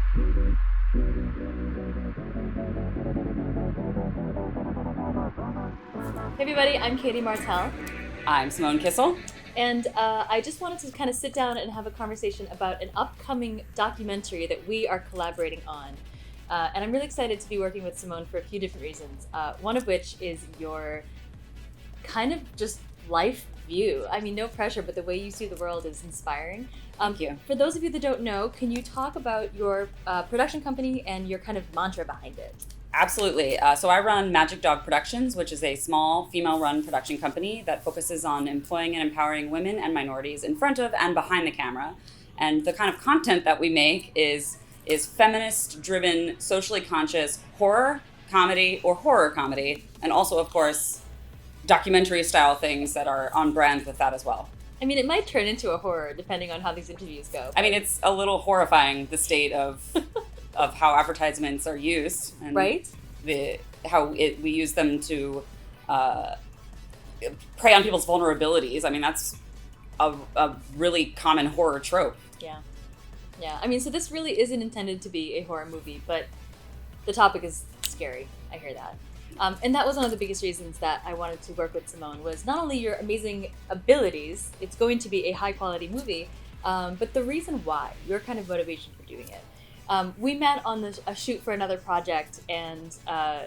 Hey everybody, I'm Katie Martell. I'm Simone Kisiel. And I just wanted to kind of sit down and have a conversation about an upcoming documentary that we are collaborating on. And I'm really excited to be working with Simone for a few different reasons. One of which is your kind of just life view. I mean, no pressure, but the way you see the world is inspiring. Thank you. For those of you that don't know, can you talk about your production company and your kind of mantra behind it? Absolutely. So I run Magic Dog Productions, which is a small female-run production company that focuses on employing and empowering women and minorities in front of and behind the camera. And the kind of content that we make is feminist-driven, socially conscious horror comedy, and also, of course, documentary-style things that are on brand with that as well. I mean, it might turn into a horror depending on how these interviews go. I mean, it's a little horrifying, the state of how advertisements are used, and right? We use them to prey on people's vulnerabilities. I mean, that's a really common horror trope. Yeah. I mean, so this really isn't intended to be a horror movie, but the topic is scary. I hear that. And that was one of the biggest reasons that I wanted to work with Simone, was not only your amazing abilities, it's going to be a high quality movie, but the reason why, your kind of motivation for doing it. We met on a shoot for another project, and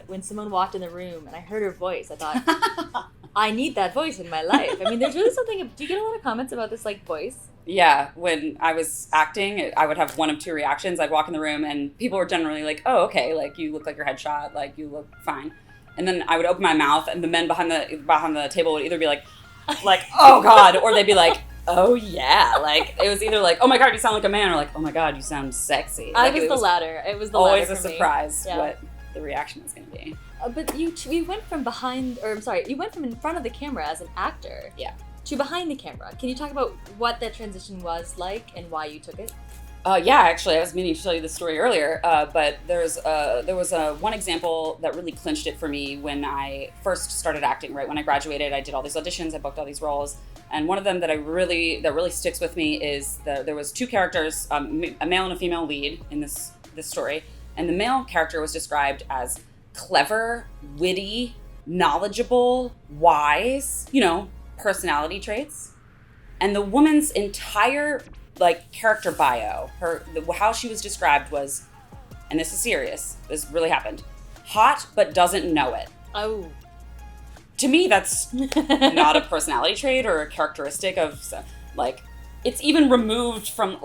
when Simone walked in the room and I heard her voice, I thought, I need that voice in my life. I mean, there's really something. Do you get a lot of comments about this, like, voice? Yeah, when I was acting, I would have one of two reactions. I'd walk in the room and people were generally like, oh, okay, like, you look like your headshot, like, you look fine. And then I would open my mouth and the men behind the table would either be like, oh God, or they'd be like, oh yeah, like, it was either like, oh my God, you sound like a man, or like, oh my God, you sound sexy. I was the latter. It was the latter. Always a surprise what the reaction is going to be. But you went from you went from in front of the camera as an actor. Yeah. To behind the camera. Can you talk about what that transition was like and why you took it? Yeah, actually, I was meaning to tell you this story earlier, but there was one example that really clinched it for me when I first started acting. Right when I graduated, I did all these auditions, I booked all these roles, and one of them that really sticks with me is there was two characters, a male and a female lead in this story, and the male character was described as clever, witty, knowledgeable, wise, personality traits, and the woman's entire character bio, how she was described was, and this is serious, this really happened, hot but doesn't know it. Oh. To me, that's not a personality trait or a characteristic of, it's even removed from,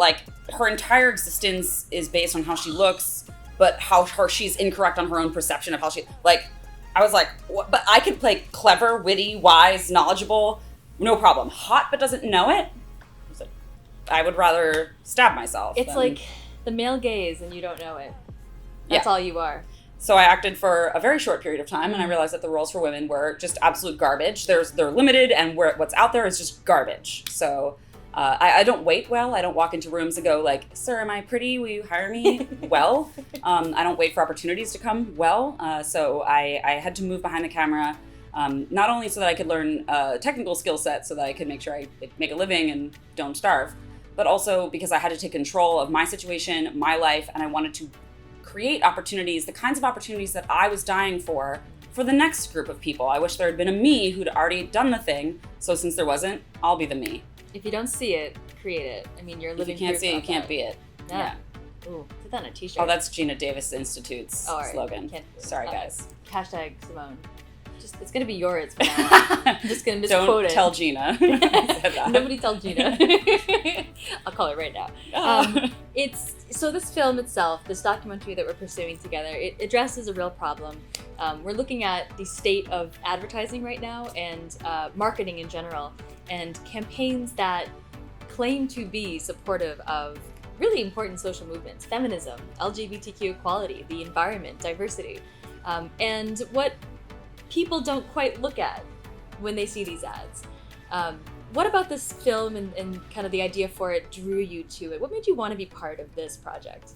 her entire existence is based on how she looks, but she's incorrect on her own perception of how she, I was like, what? But I could play clever, witty, wise, knowledgeable, no problem. Hot but doesn't know it? I would rather stab myself. It's like the male gaze and you don't know it. That's all you are. So I acted for a very short period of time, and I realized that the roles for women were just absolute garbage. They're limited, and what's out there is just garbage. So I don't wait well. I don't walk into rooms and go like, sir, am I pretty? Will you hire me? Well, I don't wait for opportunities to come well. So I had to move behind the camera, not only so that I could learn a technical skill set so that I could make sure I make a living and don't starve, but also because I had to take control of my situation, my life, and I wanted to create opportunities, the kinds of opportunities that I was dying for the next group of people. I wish there had been a me who'd already done the thing, so since there wasn't, I'll be the me. If you don't see it, create it. I mean, you're living. If you can't see it, you can't be it. Yeah. Ooh, put that on a t-shirt. Oh, that's Gina Davis Institute's slogan. Sorry, guys. Hashtag Simone. It's going to be yours from now on. I'm just going to misquote it. Don't tell Gina. I said that. Nobody tell Gina. I'll call it right now. So this film itself, this documentary that we're pursuing together, it addresses a real problem. We're looking at the state of advertising right now and marketing in general, and campaigns that claim to be supportive of really important social movements, feminism, LGBTQ equality, the environment, diversity, and what people don't quite look at when they see these ads. What about this film and kind of the idea for it drew you to it? What made you want to be part of this project?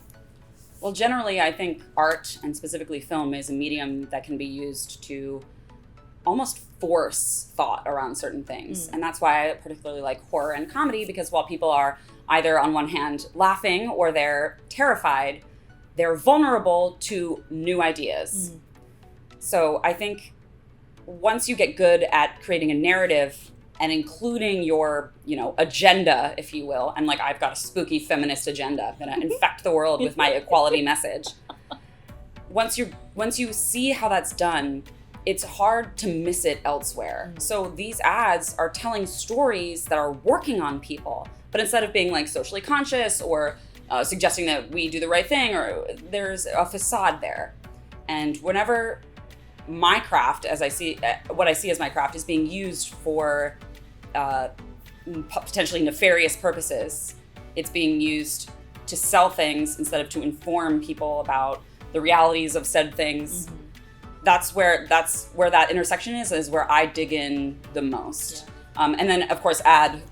Well, generally, I think art, and specifically film, is a medium that can be used to almost force thought around certain things. And that's why I particularly like horror and comedy, because while people are either on one hand laughing or they're terrified, they're vulnerable to new ideas. So I think once you get good at creating a narrative and including your, agenda, if you will, and like I've got a spooky feminist agenda, I'm gonna infect the world with my equality message. Once you see how that's done, it's hard to miss it elsewhere. So these ads are telling stories that are working on people, but instead of being like socially conscious or suggesting that we do the right thing, or there's a facade there. And whenever my craft, what I see as my craft, is being used for potentially nefarious purposes, it's being used to sell things instead of to inform people about the realities of said things. That's where that intersection is where I dig in the most. And then of course add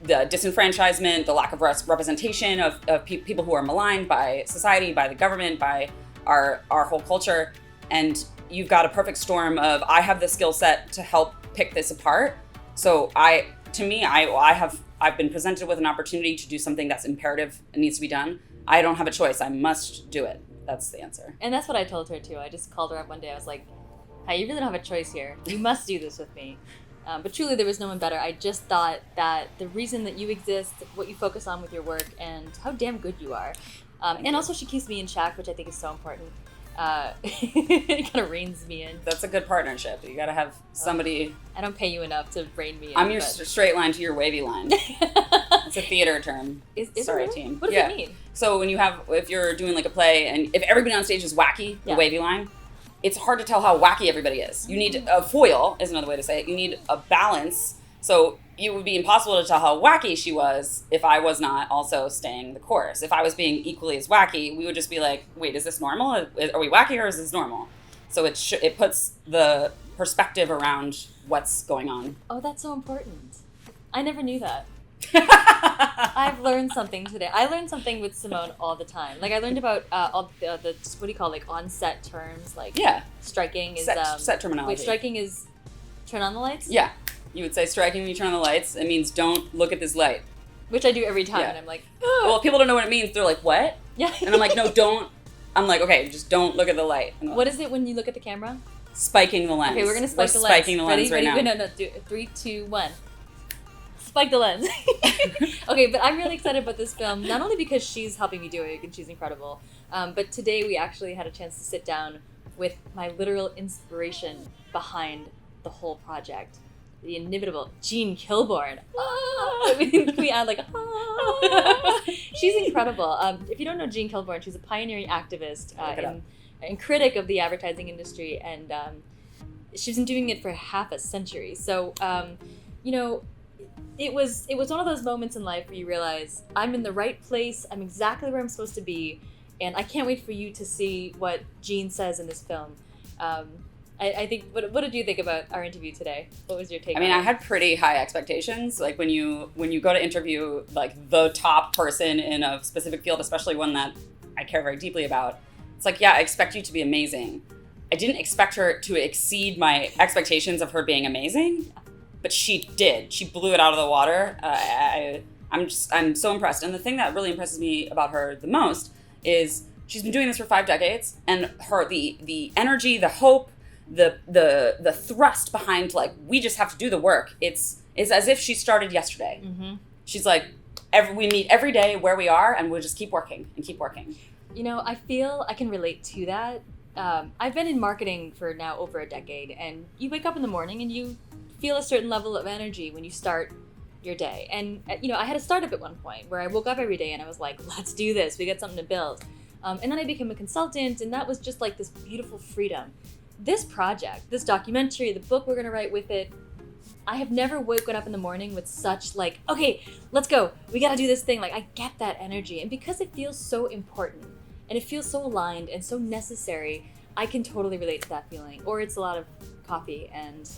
the disenfranchisement, the lack of representation of people who are maligned by society, by the government, by our whole culture. And you've got a perfect storm of, I have the skill set to help pick this apart. So I've been presented with an opportunity to do something that's imperative and needs to be done. I don't have a choice. I must do it. That's the answer. And that's what I told her too. I just called her up one day. I was like, hey, you really don't have a choice here. You must do this with me. But truly, there was no one better. I just thought that the reason that you exist, what you focus on with your work, and how damn good you are. And also, she keeps me in check, which I think is so important. It kind of reins me in. That's a good partnership. You got to have somebody. I don't pay you enough to rein me in. I'm your straight line to your wavy line. It's a theater term. Is Sorry, it really? team. What does it mean? So if you're doing like a play, and if everybody on stage is wacky, the wavy line, it's hard to tell how wacky everybody is. You need a foil, is another way to say it. You need a balance. So it would be impossible to tell how wacky she was if I was not also staying the course. If I was being equally as wacky, we would just be like, wait, is this normal? Are we wacky or is this normal? So it puts the perspective around what's going on. Oh, that's so important. I never knew that. I've learned something today. I learned something with Simone all the time. Like I learned about all the what do you call, like, on-set terms, like striking is set terminology. Wait, striking is turn on the lights? Yeah. You would say striking when you turn on the lights. It means don't look at this light. Which I do every time, and I'm like, well, people don't know what it means. They're like, what? Yeah. And I'm like, no, don't. I'm like, okay, just don't look at the light. What is it when you look at the camera? Spiking the lens. Okay, we're gonna spike the lens. Spiking the lens right now. Ready? No, do it. 3, 2, 1. Spike the lens. Okay, but I'm really excited about this film, not only because she's helping me do it and she's incredible, but today we actually had a chance to sit down with my literal inspiration behind the whole project. The inimitable Jean Kilbourne. We add like, she's incredible. If you don't know Jean Kilbourne, she's a pioneering activist and critic of the advertising industry, and she's been doing it for half a century. So, it was one of those moments in life where you realize I'm in the right place, I'm exactly where I'm supposed to be, and I can't wait for you to see what Jean says in this film. I think, what did you think about our interview today? What was your take on it? I had pretty high expectations. Like when you go to interview like the top person in a specific field, especially one that I care very deeply about, it's like, yeah, I expect you to be amazing. I didn't expect her to exceed my expectations of her being amazing, but she did. She blew it out of the water. I'm so impressed. And the thing that really impresses me about her the most is she's been doing this for 5 decades, and the energy, the hope, the thrust behind, like, we just have to do the work. It's as if she started yesterday. Mm-hmm. She's like, we meet every day where we are, and we'll just keep working and keep working. I feel I can relate to that. I've been in marketing for now over a decade, and you wake up in the morning and you feel a certain level of energy when you start your day. And, I had a startup at one point where I woke up every day and I was like, let's do this. We got something to build. And then I became a consultant, and that was just like this beautiful freedom. This project, this documentary, the book we're going to write with it, I have never woken up in the morning with such like, okay, let's go. We got to do this thing. Like, I get that energy. And because it feels so important and it feels so aligned and so necessary, I can totally relate to that feeling. Or it's a lot of coffee and...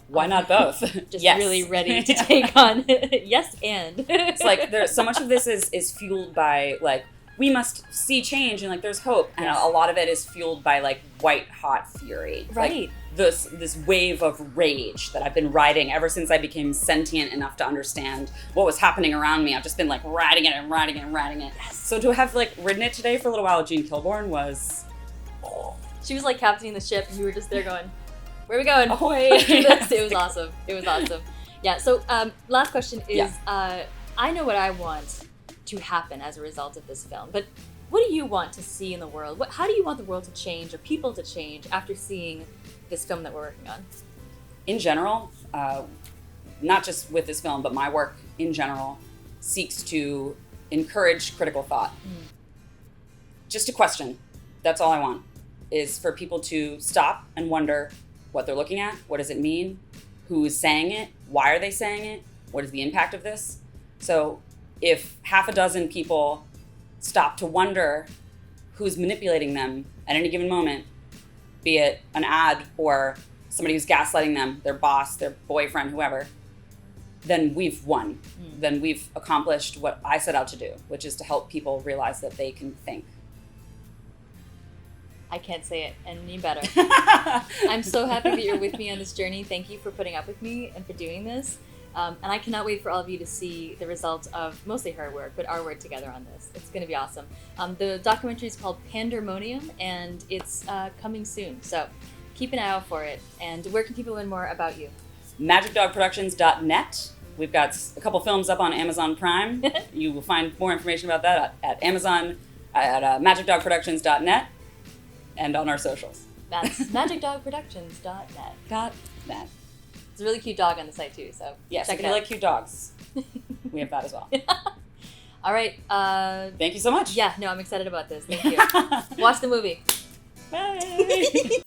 Why not both? Just really ready to take on yes and. It's like there's so much of this is fueled by like, we must see change and like there's hope. And a lot of it is fueled by like white hot fury. Right. Like, this wave of rage that I've been riding ever since I became sentient enough to understand what was happening around me. I've just been like riding it and riding it and riding it. Yes. So to have like ridden it today for a little while, Jean Kilbourne was. She was like captaining the ship, and you were just there going, "Where are we going?" Ahoy! It was awesome. It was awesome. Yeah. So last question is, I know what I want to happen as a result of this film, but what do you want to see in the world? How do you want the world to change or people to change after seeing this film that we're working on? In general, not just with this film, but my work in general seeks to encourage critical thought. Just a question. That's all I want, is for people to stop and wonder what they're looking at. What does it mean? Who is saying it? Why are they saying it? What is the impact of this? So if half a dozen people stop to wonder who's manipulating them at any given moment, be it an ad or somebody who's gaslighting them, their boss, their boyfriend, whoever, then we've won. Then we've accomplished what I set out to do, which is to help people realize that they can think. I can't say it any better. I'm so happy that you're with me on this journey. Thank you for putting up with me and for doing this. And I cannot wait for all of you to see the results of mostly her work, but our work together on this. It's going to be awesome. The documentary is called Pandermonium, and it's coming soon. So keep an eye out for it. And where can people learn more about you? MagicDogProductions.net. We've got a couple films up on Amazon Prime. You will find more information about that at Amazon, at MagicDogProductions.net, and on our socials. That's MagicDogProductions.net. .net. It's a really cute dog on the site too, so yes, check if it you out. like cute dogs, we have that as well. All right. Thank you so much. Yeah, no, I'm excited about this. Thank you. Watch the movie. Bye.